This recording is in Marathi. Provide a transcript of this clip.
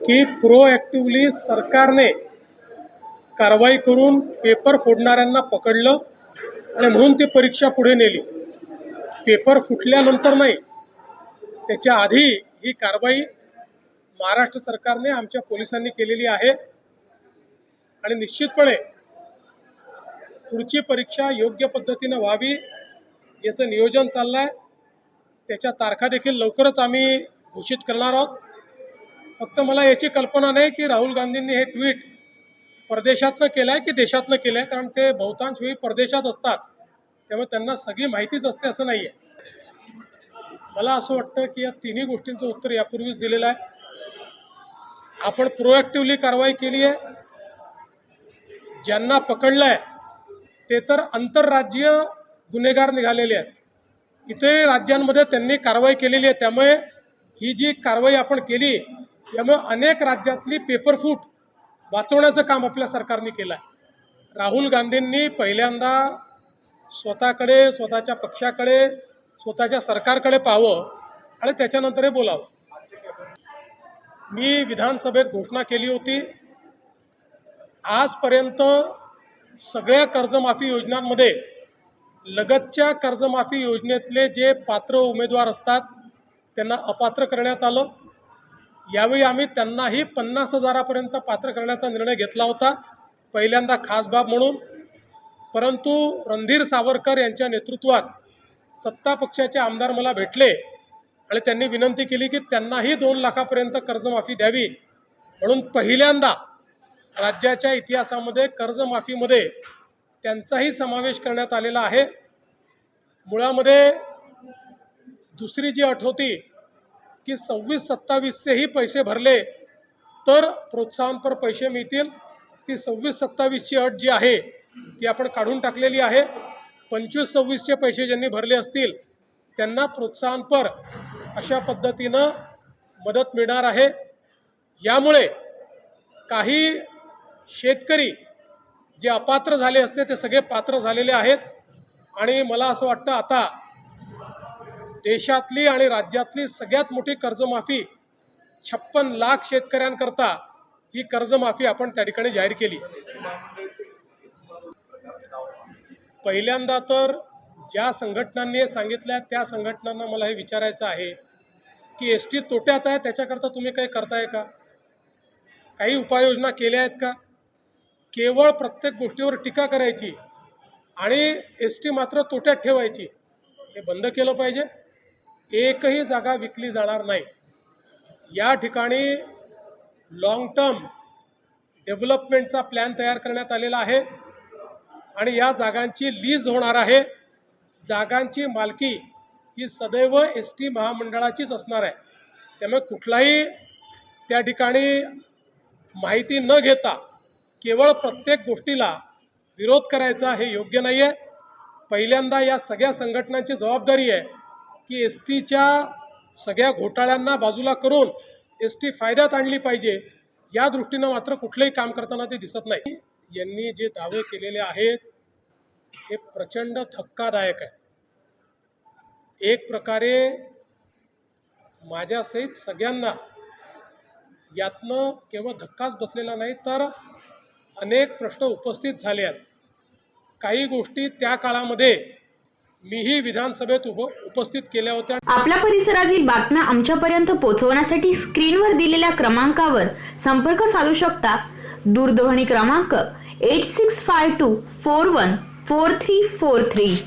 की प्रोॲक्टिव्हली सरकारने कारवाई करून पेपर फोडणाऱ्यांना पकडलं आणि म्हणून ती परीक्षा पुढे नेली. पेपर फुटल्यानंतर नाही, त्याच्या आधी ही कारवाई महाराष्ट्र सरकारने आमच्या पोलिसांनी केलेली आहे आणि निश्चितपणे पुढची परीक्षा योग्य पद्धतीने व्हावी याचं नियोजन चाललं आहे. त्याच्या तारखा देखील लवकरच आम्ही घोषित करणार आहोत. फक्त मला याची कल्पना नाही की राहुल गांधींनी हे ट्विट परदेशातनं केलं आहे की देशातनं केलं आहे, कारण ते बहुतांश वेळी परदेशात असतात, त्यामुळे त्यांना सगळी माहितीच असते असं नाही आहे. मला असं वाटतं की या तिन्ही गोष्टींचं उत्तर यापूर्वीच दिलेलं आहे. आपण प्रोॲक्टिव्हली कारवाई केली आहे. ज्यांना पकडलं आहे ते तर आंतरराज्यीय गुन्हेगार निघालेले आहेत. इथे राज्यांमध्ये त्यांनी कारवाई केलेली आहे. त्यामुळे ही जी कारवाई आपण केली यामुळे अनेक राज्यातली पेपरफूट वाचवण्याचं काम आपल्या सरकारने केलं आहे. राहुल गांधींनी पहिल्यांदा स्वतःकडे, स्वतःच्या पक्षाकडे, स्वतःच्या सरकारकडे पाहावं आणि त्याच्यानंतर हे बोलावं. मी विधानसभेत घोषणा केली होती, आजपर्यंत सगळ्या कर्जमाफी योजनांमध्ये लगतच्या कर्जमाफी योजनेतले जे पात्र उमेदवार असतात त्यांना अपात्र करण्यात आलं. यावेळी आम्ही त्यांनाही 50,000पर्यंत पात्र करण्याचा निर्णय घेतला होता, पहिल्यांदा खास बाब म्हणून. परंतु रणधीर सावरकर यांच्या नेतृत्वात सत्ता पक्षाचे आमदार मला भेटले आणि त्यांनी विनंती केली की त्यांनाही 2 लाखापर्यंत कर्जमाफी द्यावी. म्हणून पहिल्यांदा राज्याच्या इतिहासामध्ये कर्जमाफीमध्ये त्यांचाही समावेश करण्यात आलेला आहे. मुळामध्ये दुसरी जी अट होती की 26-27चेही पैसे भरले तर प्रोत्साहनपर पैसे मिळतील, ती 26-27ची अट जी आहे ती आपण काढून टाकलेली आहे. 25-26चे पैसे ज्यांनी भरले असतील त्यांना प्रोत्साहनपर अशा पद्धतीनं मदत मिळणार आहे. यामुळे काही शेतकरी जे अपात्र झाले असते ते सगळे पात्र झालेले आहेत आणि मला असं वाटतं आता देशातली आणि राज्यातली सगळ्यात मोठी कर्जमाफी 56 लाख शेतकऱ्यांकरता ही कर्जमाफी आपण त्या ठिकाणी जाहीर केली. पहिल्यांदा तर ज्या संघटनांनी सांगितलं त्या संघटनांना मला हे विचारायचं आहे की एसटी तोट्यात आहे, त्याच्याकरता तुम्ही काही करताय का? काही उपाययोजना केल्या आहेत का? केवळ प्रत्येक गोष्टीवर टीका करायची आणि एसटी मात्र तोट्यात ठेवायची, हे बंद केलं पाहिजे. एकही जागा विकली जाणार नाही. या ठिकाणी लॉंग टर्म डेव्हलपमेंटचा प्लॅन तयार करण्यात आलेला आहे आणि या जागांची लीज होणार आहे. जागांची मालकी ही सदैव एसटी महामंडळाचीच असणार आहे. त्यामुळे कुठलाही त्या ठिकाणी माहिती न घेता केवळ प्रत्येक गोष्टीला विरोध करायचा हे योग्य नाही आहे. पहिल्यांदा या सगळ्या संघटनांची जबाबदारी आहे की एस टीच्या सगळ्या घोटाळ्यांना बाजूला करून एस टी फायद्यात आणली पाहिजे. या दृष्टीनं मात्र कुठलंही काम करताना ते दिसत नाही. यांनी जे दावे केलेले आहेत हे प्रचंड धक्कादायक आहे. एक प्रकारे माझ्यासहित सगळ्यांना यातनं केवळ धक्काच बसलेला नाही तर अनेक प्रश्न उपस्थित झाले आहेत. काही गोष्टी त्या काळामध्ये मीही विधानसभेत उपस्थित केल्या होत्या. आपल्या परिसरातील बातम्या आमच्यापर्यंत पोहोचवण्यासाठी स्क्रीनवर दिलेल्या क्रमांकावर संपर्क साधू शकता. दूरध्वनी क्रमांक 8652414343.